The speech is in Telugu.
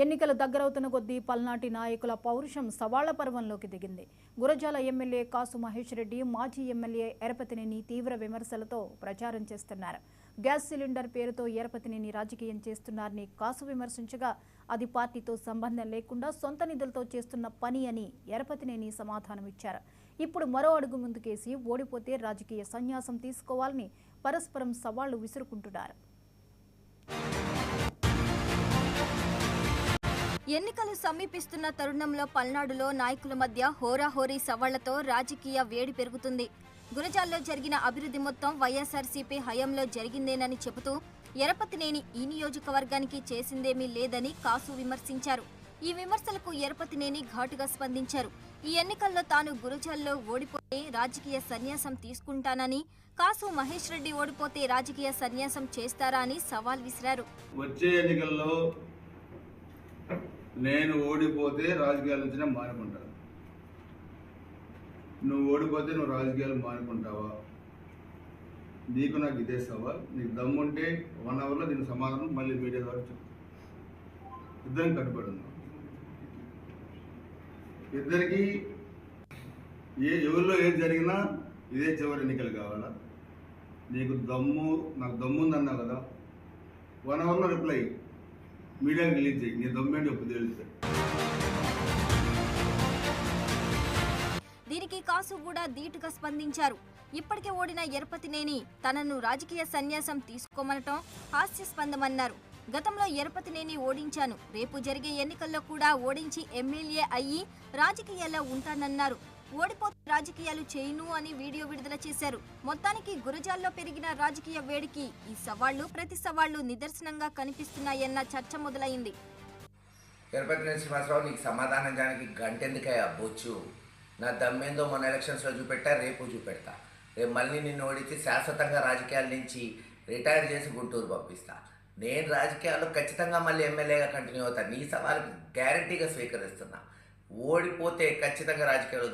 ఎన్నికలు దగ్గరవుతున్న కొద్దీ పల్నాటి నాయకుల పౌరుషం సవాళ్ల పర్వంలోకి దిగింది. గురజాల ఎమ్మెల్యే కాసు మహేష్ రెడ్డి, మాజీ ఎమ్మెల్యే ఎరపతినేని తీవ్ర విమర్శలతో ప్రచారం చేస్తున్నారు. గ్యాస్ సిలిండర్ పేరుతో ఎరపతినేని రాజకీయం చేస్తున్నారని కాసు విమర్శించగా, అది పార్టీతో సంబంధం లేకుండా సొంత నిధులతో చేస్తున్న పని అని ఎరపతినేని సమాధానమిచ్చారు. ఇప్పుడు మరో అడుగు ముందుకేసి ఓడిపోతే రాజకీయ సన్యాసం తీసుకోవాలని పరస్పరం సవాళ్లు విసురుకుంటున్నారు. ఎన్నికలు సమీపిస్తున్న తరుణంలో పల్నాడులో నాయకుల మధ్య హోరాహోరీ సవాళ్లతో రాజకీయ వేడి పెరుగుతుంది. గురజాల్లో జరిగిన అభివృద్ధి మొత్తం వైఎస్ఆర్సీపీ హయాంలో జరిగిందేనని చెబుతూ ఎరపతినేని ఈ నియోజకవర్గానికి చేసిందేమీ లేదని కాసు విమర్శించారు. ఈ విమర్శలకు ఎరపతినేని ఘాటుగా స్పందించారు. ఈ ఎన్నికల్లో తాను గురజాల్లో ఓడిపోతే రాజకీయ సన్యాసం తీసుకుంటానని, కాసు మహేష్ రెడ్డి ఓడిపోతే రాజకీయ సన్యాసం చేస్తారా అని సవాల్ విసిరారు. వచ్చే ఎన్నికల్లో నేను ఓడిపోతే రాజకీయాల నుంచి మానుకుంటాను. నువ్వు ఓడిపోతే నువ్వు రాజకీయాలు మానుకుంటావా? నీకు నాకు ఇదే సవాల్. నీకు దమ్ముంటే 1 అవర్లో దీని సమాధానం మళ్ళీ మీడియా ద్వారా చెప్తాను. ఇద్దరం కట్టుబడి ఉన్నాం. ఇద్దరికి ఎవరిలో ఏది జరిగినా ఇదే చివరి ఎన్నికలు కావాలా? నీకు దమ్ము, నాకు దమ్ము ఉందన్నావు కదా, 1 అవర్లో రిప్లై మీడియాకి రిలీజ్ చేయి. నీ దమ్మేంటి ఒప్పు తెలుస్తాయి. దీనికి కాసు కూడా ధీటుగా స్పందించారు. ఇప్పటికే ఓడిన ఎరపతినేని తనను రాజకీయ సన్యాసం తీసుకోమనటం హాస్యాస్పదమన్నారు. గతంలో ఎరపతినేని ఓడించాను, రేపు జరిగే ఎన్నికల్లో కూడా ఓడించి ఎమ్మెల్యే అయ్యి రాజకీయాల్లో ఉంటానన్నారు. ఓడిపోతే రాజకీయాలు చేయను అని వీడియో విడుదల చేశారు. మొత్తానికి గురజాల్లో పెరిగిన రాజకీయ వేడికి ఈ సవాళ్లు ప్రతి సవాళ్లు నిదర్శనంగా కనిపిస్తున్నాయన్న చర్చ మొదలైంది. ఎరపతినేని శ్రీనివాసరావు, నీకు సమాధానం దానికి గంటెందుకయ్యా బొచ్చు? నా దమ్మేందో మొన్న ఎలక్షన్స్లో చూపెట్టా, రేపు చూపెడతా. రేపు మళ్ళీ నిన్ను ఓడించి శాశ్వతంగా రాజకీయాల నుంచి రిటైర్ చేసి గుంటూరు పంపిస్తా. నేను రాజకీయాల్లో ఖచ్చితంగా మళ్ళీ ఎమ్మెల్యేగా కంటిన్యూ అవుతాను. నీ సవాలు గ్యారంటీగా స్వీకరిస్తున్నా. ఓడిపోతే ఖచ్చితంగా రాజకీయాలు